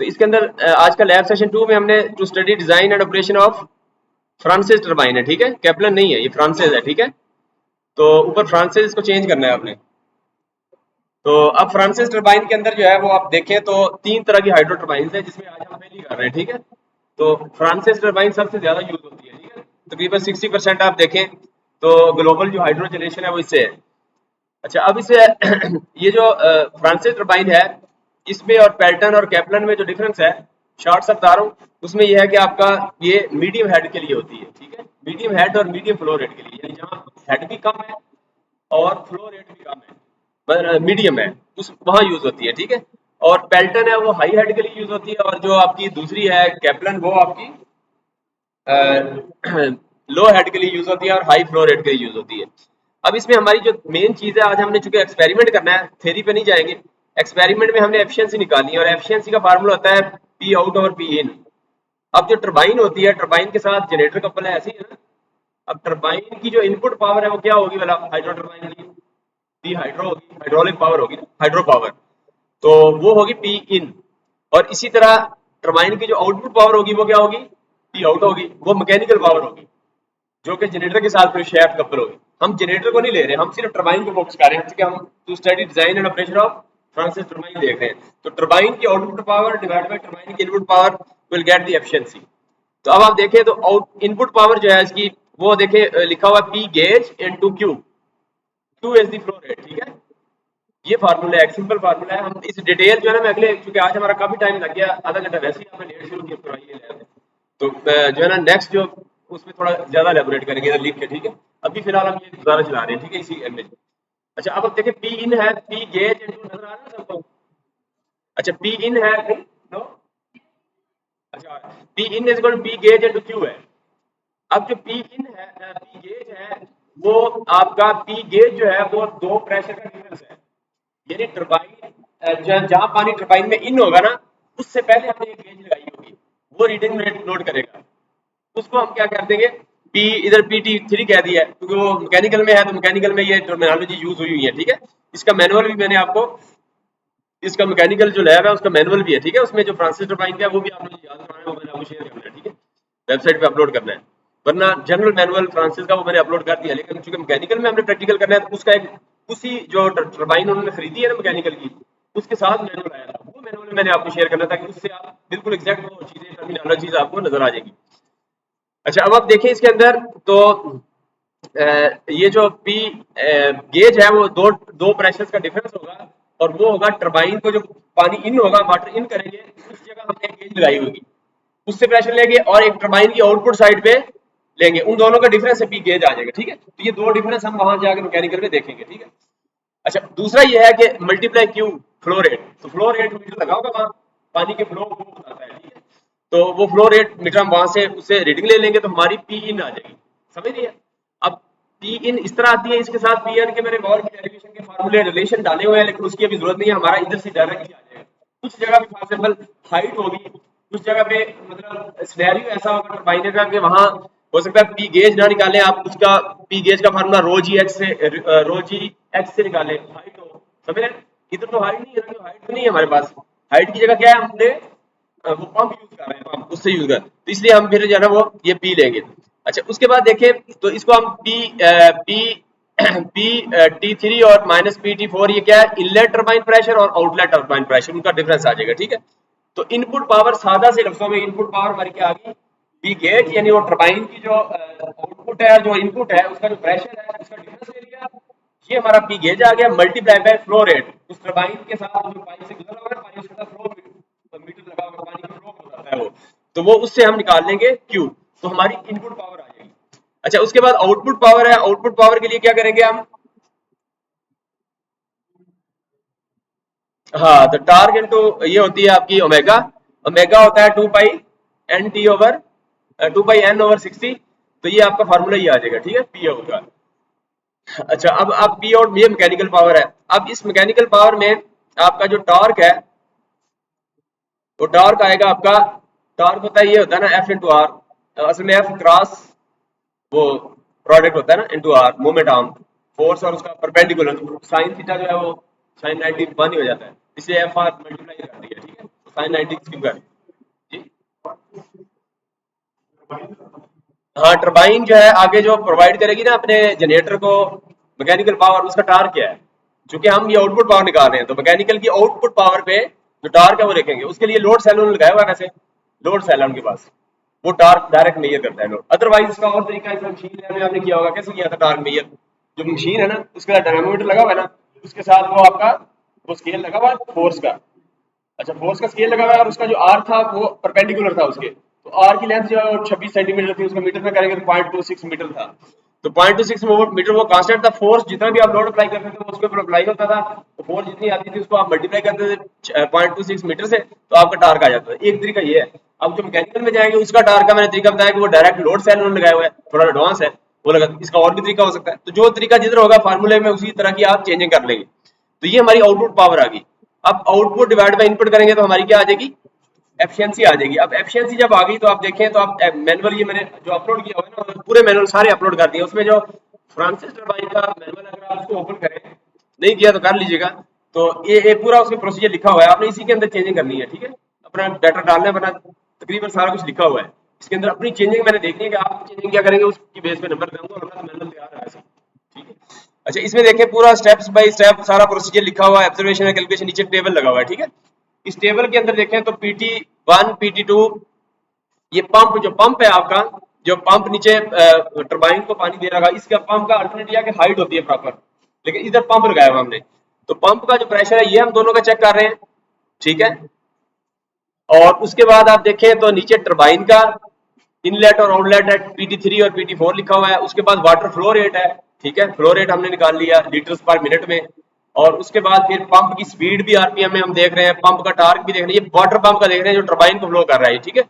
तो इसके अंदर आज का लैब सेशन 2 में हमने to study design and operation of Francis turbine है, ठीक है, कैप्लन नहीं है, ये फ्रांसिस है, ठीक है। तो ऊपर फ्रांसिस इसको चेंज करना है आपने। तो अब फ्रांसिस टरबाइन के अंदर जो है वो आप देखें तो 3 तरह की हाइड्रो टरबाइन है, जिसमें आज हम पहली कर रहे हैं, ठीक है। तो फ्रांसिस टरबाइन सबसे ज्यादा यूज होती है, ठीक है, तकरीबन 60% आप देखें तो ग्लोबल जो हाइड्रो जनरेशन है वो इससे है। अच्छा, अब इसे ये जो फ्रांसिस टरबाइन है, इसमें और पैल्टन और कैप्लन में जो डिफरेंस है, शॉर्ट सा बता रहा हूँ, उसमें यह है कि आपका ये मीडियम हेड के लिए होती है, ठीक है, मीडियम हेड और मीडियम फ्लो रेट के लिए, यानी जहाँ हेड भी कम है और फ्लो रेट भी कम है, मीडियम है, उस वहां यूज होती है, ठीक है। और पेल्टन है वो हाई हेड के लिए यूज होती है, और जो आपकी दूसरी है कैप्लन वो आपकी लो हेड के लिए यूज होती है और हाई फ्लो रेट के लिए यूज होती है। अब इसमें हमारी जो मेन चीज है, आज हमने चूंकि एक्सपेरिमेंट करना है, थ्योरी पे नहीं जाएंगे, एक्सपेरिमेंट में हमने एफिशिएंसी निकालनी है, और एफिशिएंसी का फार्मूला होता है पी आउट और पी इन। अब जो टरबाइन होती है, टरबाइन के साथ जनरेटर कपल है, ऐसी है ना। अब टरबाइन की जो इनपुट पावर है वो क्या होगी वाला हाइड्रो टरबाइन की, पी हाइड्रो होगी, हाइड्रोलिक पावर होगी ना, हाइड्रो पावर, तो वो होगी पी इन। और इसी तरह टरबाइन की जो आउटपुट पावर होगी वो क्या होगी, पी आउट होगी, वो मैकेनिकल पावर होगी, जो कि जनरेटर के साथ फिर शेफ्ट कपल होगी। हम जनरेटर को नहीं ले रहे, हम सिर्फ टरबाइन को फोकस कर रहे हैं, क्योंकि हम to study design and operation of Francis turbine देख रहे हैं। तो टरबाइन की output power divide by turbine की input power will get the efficiency. तो अब आप देखें तो आउट इनपुट पावर जो है इसकी, वो देखें लिखा हुआ P gauge into Q, Q is the flow rate, ठीक है। ये फार्मूला है, एक सिंपल फार्मूला है। हम इस डिटेल जो है ना, मैं अगले, क्योंकि आज हमारा काफी टाइम लग गया, आधा घंटा वैसे ही आपने लेट शुरू किया करवाइए लैब, तो जो है ना नेक्स्ट जो उसमें थोड़ा ज्यादा एलेबोरेट करेंगे इधर लिख के, ठीक है। अभी फिलहाल हम ये गुजारा चला रहे हैं, ठीक है, इसी में। अच्छा, अब आप देखें पी इन है, पी गेज इनटू, नजर आ रहा है सबको? अच्छा, पी इन है, नो, अच्छा, P in is equal to P gauge into Q है। अब जो पी इन है, पी गेज है, वो आपका पी गेज जो है वो दो प्रेशर का डिफरेंस है, यानी टरबाइन जहां पानी टरबाइन में इन होगा ना, उससे पहले हमने एक गेज लगाई होगी, वो रीडिंग नोट करेगा। उसको हम क्या कर देंगे, पी, इधर पी टी 3 कह दिया है, क्योंकि वो मैकेनिकल में है, तो मैकेनिकल में ये टर्मिनोलॉजी यूज हुई हुई है, ठीक है। इसका मैनुअल भी मैंने आपको, इसका मैकेनिकल जो लैब है उसका मैनुअल भी है, ठीक है, उसमें जो फ्रांसिस टरबाइन का है वो भी आप लोग याद करना है, वो मैंने आपको शेयर करना है, ठीक है, वेबसाइट पे अपलोड करना है। वरना जनरल मैनुअल फ्रांसिस का वो मैंने अपलोड कर दिया, लेकिन चूंकि मैकेनिकल में हमने प्रैक्टिकल करना है, तो उसका एक, उसी जो टरबाइन उन्होंने खरीदी है ना मैकेनिकल की, उसके साथ मैनुअल आया था, वो मैनुअल मैंने आपको शेयर करना था, कि उससे आप बिल्कुल एग्जैक्ट वो चीजें, टर्मिनोलॉजीज आपको नजर आ जाएगी। अच्छा, अब आप देखें इसके अंदर तो ये जो पी गेज है वो दो दो प्रेशर्स का डिफरेंस होगा, और वो होगा टरबाइन को जो पानी इन होगा, वाटर इन करेंगे, उस जगह हमने एक गेज लगाई होगी, उससे प्रेशर लेंगे, और एक टरबाइन की आउटपुट साइड पे लेंगे, उन दोनों का डिफरेंस है पी गेज आ जाएगा, ठीक है। तो ये दो डिफरेंस हम वहां जाकर मैकेनिकल में देखेंगे, ठीक है। अच्छा, दूसरा ये है कि मल्टीप्लाई क्यू फ्लो रेट, तो फ्लो रेट मीटर लगा होगा वहां, पानी के फ्लो को बताता है, ठीक है। तो वो फ्लो रेट मीटर हम वहां से उससे रीडिंग ले लेंगे, तो हमारी पी इन आ जाएगी, समझ रही है। अब पी इन इस तरह आती है, इसके साथ पी एन के मैंने वॉल की डेरिवेशन के फार्मूले रिलेशन डाले हुए हैं, लेकिन उसकी अभी जरूरत नहीं है, हमारा इधर से डायरेक्टली आ जाएगा। कुछ जगह पे पॉसिबल हाइट होगी, कुछ जगह पे मतलब सिनेरियो ऐसा होगा टरबाइन का कि वहां हो सकता है पी गेज ना निकालें आप, उसका पी गेज का फार्मूला रो जी एक्स से, रो जी एक्स से निकालें, हाइट हो, समझ रहे हैं। इधर तो हाइट नहीं है, हाइट तो नहीं है हमारे पास, हाइट की जगह क्या है, हमने वो पंप यूज कर रहे हैं, पंप उससे यूज कर, तो इसलिए हम फिर जो है ना वो ये पी लेंगे। अच्छा, उसके बाद देखें तो इसको हम P P P T three और माइनस पी टी फोर, ये क्या है, इनलेट टरबाइन प्रेशर और आउटलेट टरबाइन प्रेशर, उनका डिफरेंस आ जाएगा, ठीक है। तो इनपुट पावर, सादा से लफ्जों में इनपुट पावर हमारी क्या आ गई, पी गेट, यानी वो टरबाइन की जो आउटपुट है, जो इनपुट है, उसका जो प्रेशर है उसका डिफरेंस ले लिया, ये हमारा पी गेज आ गया, मल्टीप्लाई बाय फ्लो रेट, उस टरबाइन के साथ जो पाइप से गुजर होगा, पानी उसके साथ फ्लो मीटर लगा होगा, पानी का फ्लो हो जाता है वो, तो वो उससे हम निकाल लेंगे क्यू, तो हमारी इनपुट पावर आ जाएगी। अच्छा, उसके बाद आउटपुट पावर है, आउटपुट पावर के लिए क्या करेंगे हम, हाँ, तो टार्क इनटू ये होती है आपकी ओमेगा, ओमेगा होता है 2 पाई एन टी ओवर 2 पाई एन ओवर 60, तो ये आपका फार्मूला ये आ जाएगा, ठीक है, पी आउट का। अच्छा, अब पी आउट ये मैकेनिकल पावर है। अब इस मैकेनिकल पावर में आपका जो टॉर्क है, वो टॉर्क आएगा आपका, टॉर्क होता है, ये होता है ना एफ इंटू आर, असल में एफ क्रॉस वो प्रोडक्ट होता है ना into R, moment arm force, और उसका परपेंडिकुलर साइन थीटा जो है वो साइन 90 1 ही हो जाता है, इसलिए एफ आर मल्टीप्लाई कर दिया, ठीक है, साइन 90 क्यों कर जी। हाँ टरबाइन जो है आगे जो प्रोवाइड करेगी ना अपने जनरेटर को मैकेनिकल पावर, उसका टार्क क्या है, क्योंकि हम ये आउटपुट पावर निकाल रहे हैं तो मैकेनिकल की आउटपुट पावर पे जो टार्क है वो देखेंगे। उसके लिए लोड सेल उन्होंने लगाया हुआ है, वैसे लोड सेल है उनके पास, वो टार्क डायरेक्ट मेजर करता है लोड। अदरवाइज इसका और तरीका है, मशीन में आपने किया होगा, कैसे किया था टार्क मेजर, जो मशीन है ना उसका डायनामोमीटर लगा हुआ है ना, उसके साथ वो आपका वो स्केल लगा हुआ है फोर्स का। अच्छा फोर्स का स्केल लगा हुआ है और उसका जो आर था वो परपेंडिकुलर था उसके, तो आर की लेंथ जो है 26 सेंटीमीटर थी, उसका मीटर में करेंगे तो 0.26 मीटर था। तो 0.26 मीटर वो कांस्टेंट था। फोर्स जितना भी आप लोड अप्लाई करते थे वो उसके ऊपर अप्लाई होता था, तो फोर्स जितनी आती थी उसको आप मल्टीप्लाई करते थे 0.26 मीटर से, तो आपका टार्क आ जाता था। एक तरीका ये है। अब जो मैकेनिकल में जाएंगे उसका टार्क का मैंने तरीका बताया कि वो डायरेक्ट लोड सेल उन्होंने लगाया हुआ है, थोड़ा एडवांस है वो लगा। इसका और भी तरीका हो सकता है, तो जो तरीका जिधर होगा फार्मूले में उसी तरह की आप चेंजिंग कर लेंगे। तो ये हमारी आउटपुट पावर आ गई। अब आउटपुट डिवाइड बाय इनपुट करेंगे तो हमारी क्या आ जाएगी, एफिशिएंसी आ जाएगी। अब एफिशिएंसी जब आ गई तो आप देखें तो आप मैनुअल, ये मैंने जो अपलोड किया हुआ है ना पूरे मैनुअल सारे अपलोड कर दिए, उसमें जो फ्रांसिस टरबाइन का मैनुअल अगर आप उसको ओपन करें, नहीं किया तो कर लीजिएगा, तो ये पूरा उसमें प्रोसीजर लिखा हुआ है, आपने इसी के अंदर चेंजिंग करनी है। ठीक है, अपना डाटा डालना है, बना तकरीबन सारा कुछ लिखा हुआ है इसके अंदर। अपनी चेंजिंग मैंने देखनी है कि आप चेंजिंग क्या करेंगे, उसकी बेस पे नंबर दूंगा, हमारा मैनुअल तैयार है ऐसे। ठीक है, अच्छा इसमें देखें पूरा स्टेप्स बाय स्टेप सारा प्रोसीजर लिखा हुआ है, ऑब्जर्वेशन है, कैलकुलेशन, नीचे टेबल लगा हुआ है। ठीक है, इस टेबल के अंदर देखें तो PT1 PT2, ये पंप, जो पंप है आपका, जो पंप नीचे टरबाइन को पानी दे रहा है, इसका पंप का अल्टरनेट यह कि हाइट होती है प्रॉपर, लेकिन इधर पंप लगाया हुआ हमने, तो पंप का जो प्रेशर है ये हम दोनों का चेक कर रहे हैं। ठीक है, और उसके बाद आप देखें तो नीचे टरबाइन का इनलेट और आउटलेट है, PT3 और PT4 लिखा हुआ है। उसके बाद वाटर फ्लो रेट है। ठीक है, फ्लो रेट हमने निकाल लिया लीटर्स पर मिनट में। और उसके बाद फिर पंप की स्पीड भी आरपीएम में हम देख रहे हैं, पंप का टार्क भी देख रहे हैं, ये वाटर पंप का देख रहे हैं जो टरबाइन को फ्लो कर रहा है। ठीक है,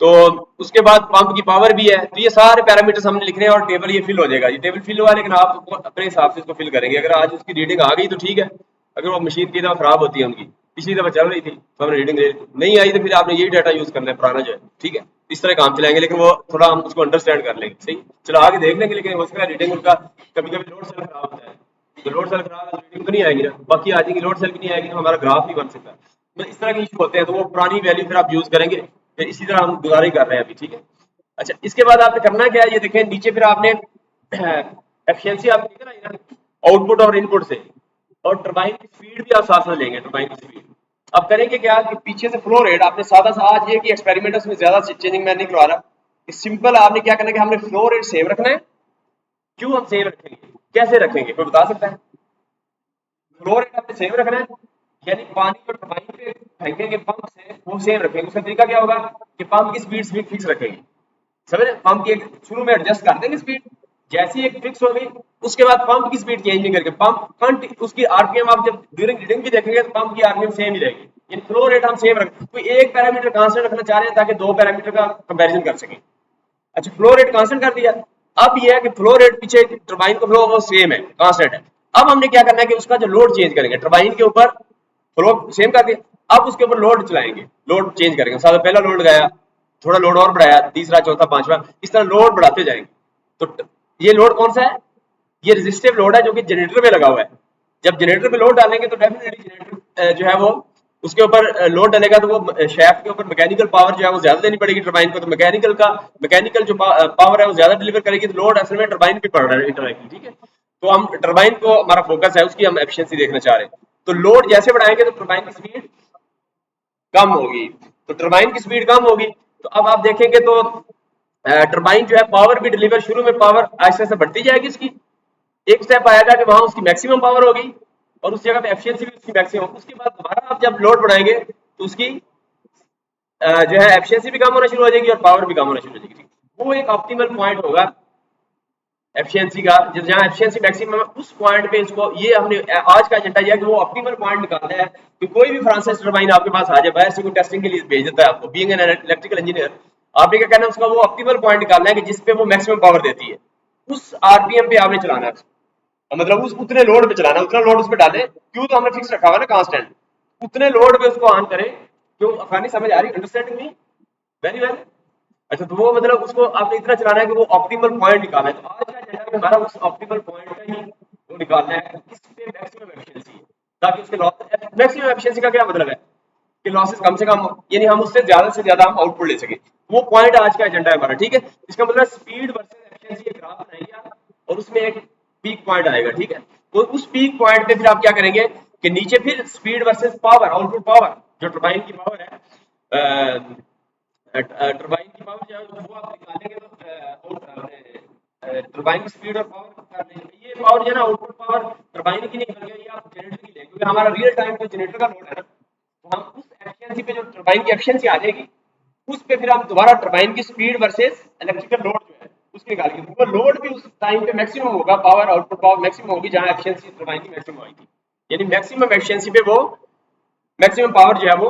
तो उसके बाद पंप की पावर भी है। तो ये सारे पैरामीटर्स हमने लिख रहे हैं और टेबल ये फिल हो जाएगा। ये टेबल फिल हुआ, लेकिन आप अपने हिसाब से इसको फिल करेंगे। अगर आज उसकी रीडिंग आ गई तो ठीक है, अगर वो मशीन की दफा खराब होती है उनकी, पिछली दफा चल रही थी तो हमने रीडिंग नहीं आई, तो फिर आपने यही डाटा यूज करना है पुराना जो है। ठीक है, इस तरह काम चलाएंगे, लेकिन वो थोड़ा हम उसको अंडरस्टैंड कर लेंगे। सही, चलो आगे देख लेंगे। लेकिन हो सकता है रीडिंग उनका कभी कभी लोड सेल खराब होता है, तो लोड सेल खराब है रीडिंग तो नहीं आएगी ना, बाकी आ जाएगी। लोड सेल भी नहीं आएगी तो हमारा ग्राफ नहीं बन सकता। तो इस तरह के इशू होते हैं, तो वो पुरानी वैल्यू फिर आप यूज करेंगे, फिर इसी तरह हम गुजारा ही कर रहे हैं अभी। ठीक है, अच्छा इसके बाद आपने करना क्या है, ये देखें नीचे फिर आपने एफिशिएंसी आप निकल आई ना आउटपुट और इनपुट से, और टरबाइन की स्पीड भी आप साथ में लेंगे, टरबाइन की स्पीड। अब करेंगे क्या कि पीछे से फ्लो रेट आपने सादा सा, आज ये कि एक्सपेरिमेंट उसमें ज्यादा चेंजिंग मैं नहीं करवा रहा, सिंपल आपने क्या करना है कि हमने फ्लो रेट सेम रखना है। क्यों हम सेम रखेंगे, कैसे रखेंगे, कोई बता सकता है? फ्लो रेट आपने सेम रखना है, यानी पानी जो टरबाइन पे फेंकेंगे पंप से वो सेम रखेंगे। उसका तरीका क्या होगा कि पंप की स्पीड फिक्स रखेंगे। समझ रहे, पंप की एक शुरू में एडजस्ट कर देंगे स्पीड, जैसी एक फिक्स हो गई उसके बाद पंप की स्पीड चेंज नहीं करके पंप उसकी आरपीएम आप जब ड्यूरिंग रीडिंग भी देखेंगे तो पंप की आरपीएम सेम ही रहेगी, यानी फ्लो रेट हम सेम रखें। कोई एक पैरामीटर कांस्टेंट रखना चाह रहे हैं ताकि दो पैरामीटर का कंपैरिजन कर सकें। अच्छा फ्लो रेट कांस्टेंट कर दिया। अब यह है कि फ्लो रेट पीछे टरबाइन का फ्लो वो सेम है, कांस्टेंट है। अब हमने क्या करना है कि उसका जो लोड चेंज करेंगे, टरबाइन के ऊपर फ्लो सेम कर दिया, अब उसके ऊपर लोड चलाएंगे, लोड चेंज करेंगे। साथ पहला लोड लगाया, थोड़ा लोड और बढ़ाया, तीसरा चौथा पांचवा, इस तरह लोड बढ़ाते जाएंगे। तो ये लोड कौन सा है, ये रेजिस्टिव लोड है जो कि जनरेटर पे लगा हुआ है। जब जनरेटर पे लोड डालेंगे तो डेफिनेटली जनरेटर जो है वो उसके ऊपर लोड डलेगा, तो वो शैफ्ट के ऊपर मैकेनिकल पावर जो है वो ज्यादा देनी पड़ेगी टरबाइन को, तो मैकेनिकल जो पावर है वो ज्यादा डिलीवर करेगी, तो लोड असल में टरबाइन पे पड़ रहा है इंटरनली। ठीक है, तो हम टरबाइन को हमारा फोकस है, उसकी हम एफिशिएंसी देखना चाह रहे हैं। तो लोड जैसे बढ़ाएंगे तो टरबाइन की स्पीड कम होगी, तो टरबाइन की स्पीड कम होगी। तो अब आप देखेंगे तो टरबाइन जो है पावर भी डिलीवर, शुरू में पावर आहिस्ते आहिस्ते बढ़ती जाएगी उसकी, एक स्टेप आएगा कि वहां उसकी मैक्सिमम पावर होगी और उस जगह पे एफिशिएंसी भी उसकी मैक्सिमम। उसके बाद दोबारा आप जब लोड बढ़ाएंगे तो उसकी जो है एफिशिएंसी भी कम होना शुरू हो जाएगी और पावर भी कम होना शुरू हो जाएगी। वो एक ऑप्टिमल पॉइंट होगा एफिशिएंसी का, जहां एफिशिएंसी मैक्सिमम है उस पॉइंट पे इसको, ये हमने आज का एजेंडा यह है कि वो ऑप्टिमल पॉइंट निकालना है कि कोई भी फ्रांसिस टरबाइन आपके पास आ जाए, बाहर से कोई टेस्टिंग के लिए भेज देता है आपको, बीइंग एन इलेक्ट्रिकल इंजीनियर आपने क्या करना है, उसका वो ऑप्टिमल पॉइंट निकालना है कि जिस पे वो मैक्सिमम पावर देती है, उस आरपीएम पे आपने चलाना है, मतलब उस उतने लोड पे चलाना, उतना लोड उस पे डाले। क्यों, तो हमने फिक्स रखा हुआ ना कांस्टेंट, उतने लोड पे उसको ऑन करें। क्यों, आसानी समझ आ रही, अंडरस्टैंडिंग नहीं, वेरी वेल। अच्छा तो वो मतलब उसको आपने इतना चलाना है कि वो ऑप्टिमल पॉइंट निकालना है। तो आज का एजेंडा में हमारा उस ऑप्टिमल पॉइंट का ही वो निकालना है, किस पे मैक्सिमम एफिशिएंसी है, ताकि उसके लॉस। मैक्सिमम एफिशिएंसी का क्या मतलब है, कि लॉसेस कम से कम हो, यानी हम उससे ज्यादा हम आउटपुट ले सके। वो पॉइंट आज का एजेंडा है हमारा, ठीक है। इसका मतलब स्पीड वर्सेस एफिशिएंसी एक ग्राफ बनाएंगे आप, और उसमें एक पीक पॉइंट आएगा, ठीक है। तो उस पीक पॉइंट पे फिर आप क्या करेंगे कि नीचे फिर speed versus power, output power, जो टरबाइन की पावर है, टरबाइन की पावर जो है वो आप निकालेंगे तो टरबाइन की स्पीड और पावर कर लेंगे। ये पावर जो है ना, आउटपुट पावर टरबाइन की नहीं बल्कि ये आप जनरेटर की लेंगे, क्योंकि हमारा रियल टाइम जो जनरेटर का लोड है ना, तो हम उस एफिशिएंसी पे जो टरबाइन की एफिशिएंसी आ जाएगी, उस पे फिर हम दोबारा टरबाइन की स्पीड वर्सेस इलेक्ट्रिकल लोड जो है उसकी निकालेंगे। वो लोड भी उस टाइम पे मैक्सिमम होगा, पावर आउटपुट पावर मैक्सिमम होगी जहां एफिशिएंसी टरबाइन की मैक्सिमम आएगी, यानी मैक्सिमम एफिशिएंसी पे वो मैक्सिमम पावर जो है वो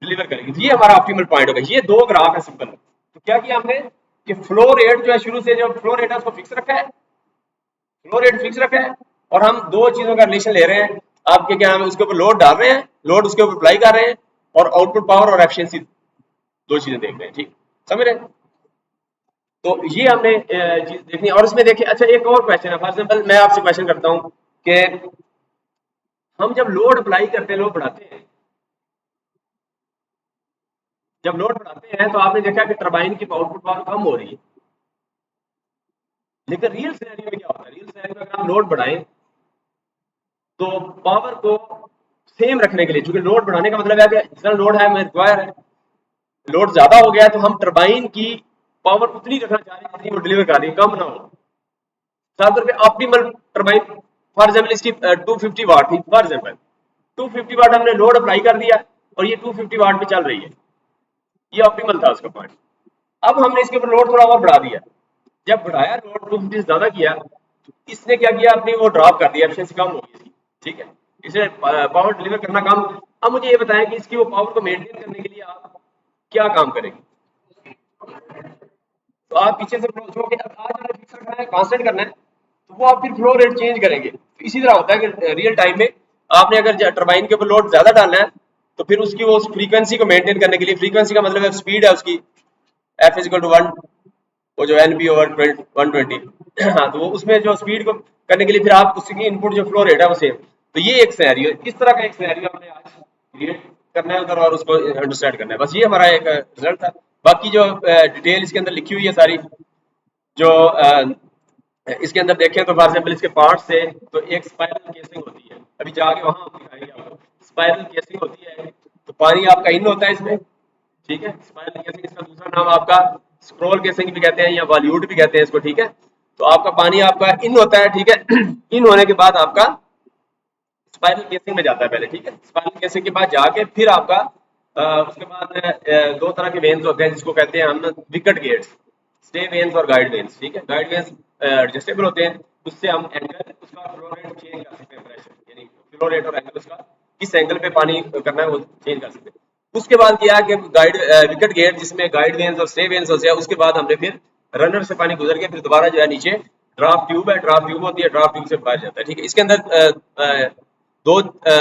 डिलीवर करेगी। ये हमारा ऑप्टिमल पॉइंट होगा। ये दो ग्राफ है सिंपल। तो क्या किया हमने कि फ्लो रेट जो है शुरू से जो फ्लो रेट है उसको फिक्स रखा है, फ्लो रेट फिक्स रखा है, और हम दो चीजों का रिलेशन ले रहे हैं। आपके क्या हम उसके ऊपर लोड डाल रहे हैं, लोड उसके ऊपर अप्लाई कर रहे हैं, और आउटपुट पावर और एफिशिएंसी दो चीजें देख रहे हैं, ठीक समझ रहे हैं। तो ये हमने चीज देखनी है। और इसमें देखिए, अच्छा एक और क्वेश्चन है। फॉर एग्जांपल मैं आपसे क्वेश्चन करता हूं कि हम जब लोड अप्लाई करते हैं, लोड बढ़ाते हैं, जब लोड बढ़ाते हैं तो आपने देखा कि टरबाइन की आउटपुट पावर कम हो रही है। लेकिन रियल सिनेरियो में क्या होता है, रियल सिनेरियो में अगर हम लोड बढ़ाएं तो पावर को सेम रखने के लिए, क्योंकि लोड बढ़ाने का मतलब है कि जितना लोड है मैं रिक्वायर है, लोड ज्यादा हो गया है तो हम टरबाइन की पावर उतनी रखना चाह रहे हैं जितनी वो डिलीवर कर रही है, कम ना हो। सात रुपए ऑप्टिमल टरबाइन, फॉर एग्जाम्पल इसकी 250 वाट थी, फॉर एग्जाम्पल 250 वाट हमने लोड अप्लाई कर दिया और ये 250 वाट पे चल रही है, ये ऑप्टिमल था उसका पॉइंट। अब हमने इसके ऊपर लोड थोड़ा और बढ़ा दिया, जब बढ़ाया लोड 250 से ज्यादा किया तो इसने क्या किया, अपनी वो ड्रॉप कर दिया, एफिशिएंसी कम हो गई इसकी, ठीक है, इसे पावर डिलीवर करना कम। अब मुझे ये बताएं कि इसकी वो पावर को मेंटेन करने के लिए आप क्या काम करेंगे। तो आप पीछे से जो कि आज हमने फिक्स रखना है, कांस्टेंट करना है, तो वो आप फिर फ्लो रेट चेंज करेंगे। तो इसी तरह होता है कि रियल टाइम में आपने अगर टरबाइन के ऊपर लोड ज्यादा डालना है तो फिर उसकी वो फ्रीक्वेंसी को मेंटेन करने के लिए, फ्रीक्वेंसी का मतलब है स्पीड है उसकी, एफ इज इक्वल टू 1, वो जो एन पी ओवर 120, हाँ, तो वो उसमें जो स्पीड को करने के लिए फिर आप उसकी इनपुट जो फ्लो रेट है वो सेम। तो ये एक सिनेरियो, इस तरह का एक सिनेरियो हमने आज क्रिएट करना है उधर, और उसको अंडरस्टैंड करना है। बस ये हमारा एक रिजल्ट था। बाकी जो डिटेल इसके अंदर लिखी हुई है सारी, जो इसके अंदर देखें तो फॉर एग्जांपल इसके पार्ट से, तो एक स्पाइरल केसिंग होती है, अभी जाके वहां हम दिखाएंगे आपको, स्पाइरल केसिंग होती है। तो पानी आपका इन होता है इसमें, ठीक है, स्पाइरल केसिंग, इसका दूसरा नाम आपका स्क्रोल केसिंग भी कहते हैं या वॉल्यूट भी कहते हैं इसको, ठीक है। तो आपका पानी आपका इन होता है, ठीक है, इन होने के बाद आपका स्पाइरल केसिंग में जाता है पहले, ठीक है। स्पाइरल केसिंग के बाद जाके फिर आपका उसके बाद दो तरह के वेन्स होते हैं जिसको कहते हैं हम विकेट गेट्स, स्टे वेन्स और गाइड वेन्स, ठीक है। गाइड वेन्स एडजस्टेबल होते हैं, उससे हम एंगल उसका फ्लो रेट चेंज कर सकते हैं, प्रेशर यानी फ्लो रेट और एंगल उसका किस एंगल पे पानी करना है वो चेंज कर सकते हैं। उसके बाद किया कि गाइड विकेट गेट जिसमें गाइड वेन्स और स्टे वेन्स होते हैं, उसके बाद हमने फिर रनर से पानी गुजर के फिर दोबारा जो है नीचे ड्राफ्ट ट्यूब है, ड्राफ्ट ट्यूब होती है, ड्राफ्ट ट्यूब से बाहर जाता है, ठीक है। इसके अंदर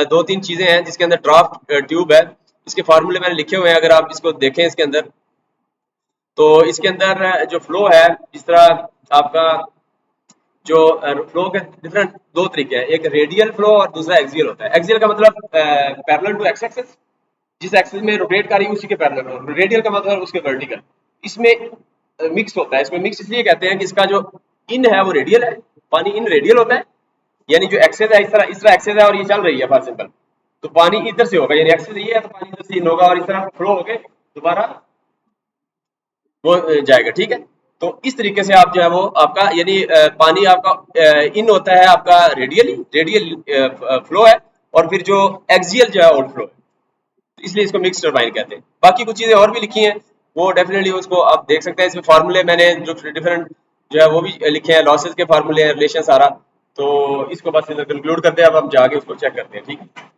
दो तीन चीजें हैं जिसके अंदर ड्राफ्ट ट्यूब है, इसके फार्मूले मैंने लिखे हुए हैं, अगर आप इसको देखें इसके अंदर, तो इसके अंदर जो फ्लो है, इस तरह आपका जो फ्लो के डिफरेंट दो तरीके हैं, एक रेडियल फ्लो और दूसरा एक्सियल होता है। एक्सियल का मतलब पैरेलल टू एक्स एक्सिस, जिस एक्सिस में रोटेट कर रही है उसी के पैरेलल। रेडियल का मतलब उसके वर्टिकल। इसमें मिक्स होता है, इसमें मिक्स इसलिए कहते हैं कि इसका जो इन है वो रेडियल है, पानी इन रेडियल होता है, यानी जो एक्सेस है इस तरह एक्सेस है और ये चल रही है फॉर एग्जांपल, तो पानी इधर से होगा, यानी एक्सेस ये है तो पानी इधर से इन होगा और इस तरह फ्लो होके दोबारा वो जाएगा, ठीक है। तो इस तरीके से आप जो है वो आपका यानी पानी आपका इन होता है आपका रेडियल फ्लो है, और फिर जो एक्सियल जो है आउट फ्लो है, तो इसलिए इसको मिक्स टरबाइन कहते हैं। बाकी कुछ चीजें और भी लिखी हैं, वो डेफिनेटली उसको आप देख सकते हैं। इसमें फार्मूले मैंने जो डिफरेंट जो है वो भी लिखे हैं, लॉसेस के फार्मूले, रिलेशन सारा। तो इसको बस कंक्लूड करते हैं, अब हम जाके उसको चेक करते हैं, ठीक है।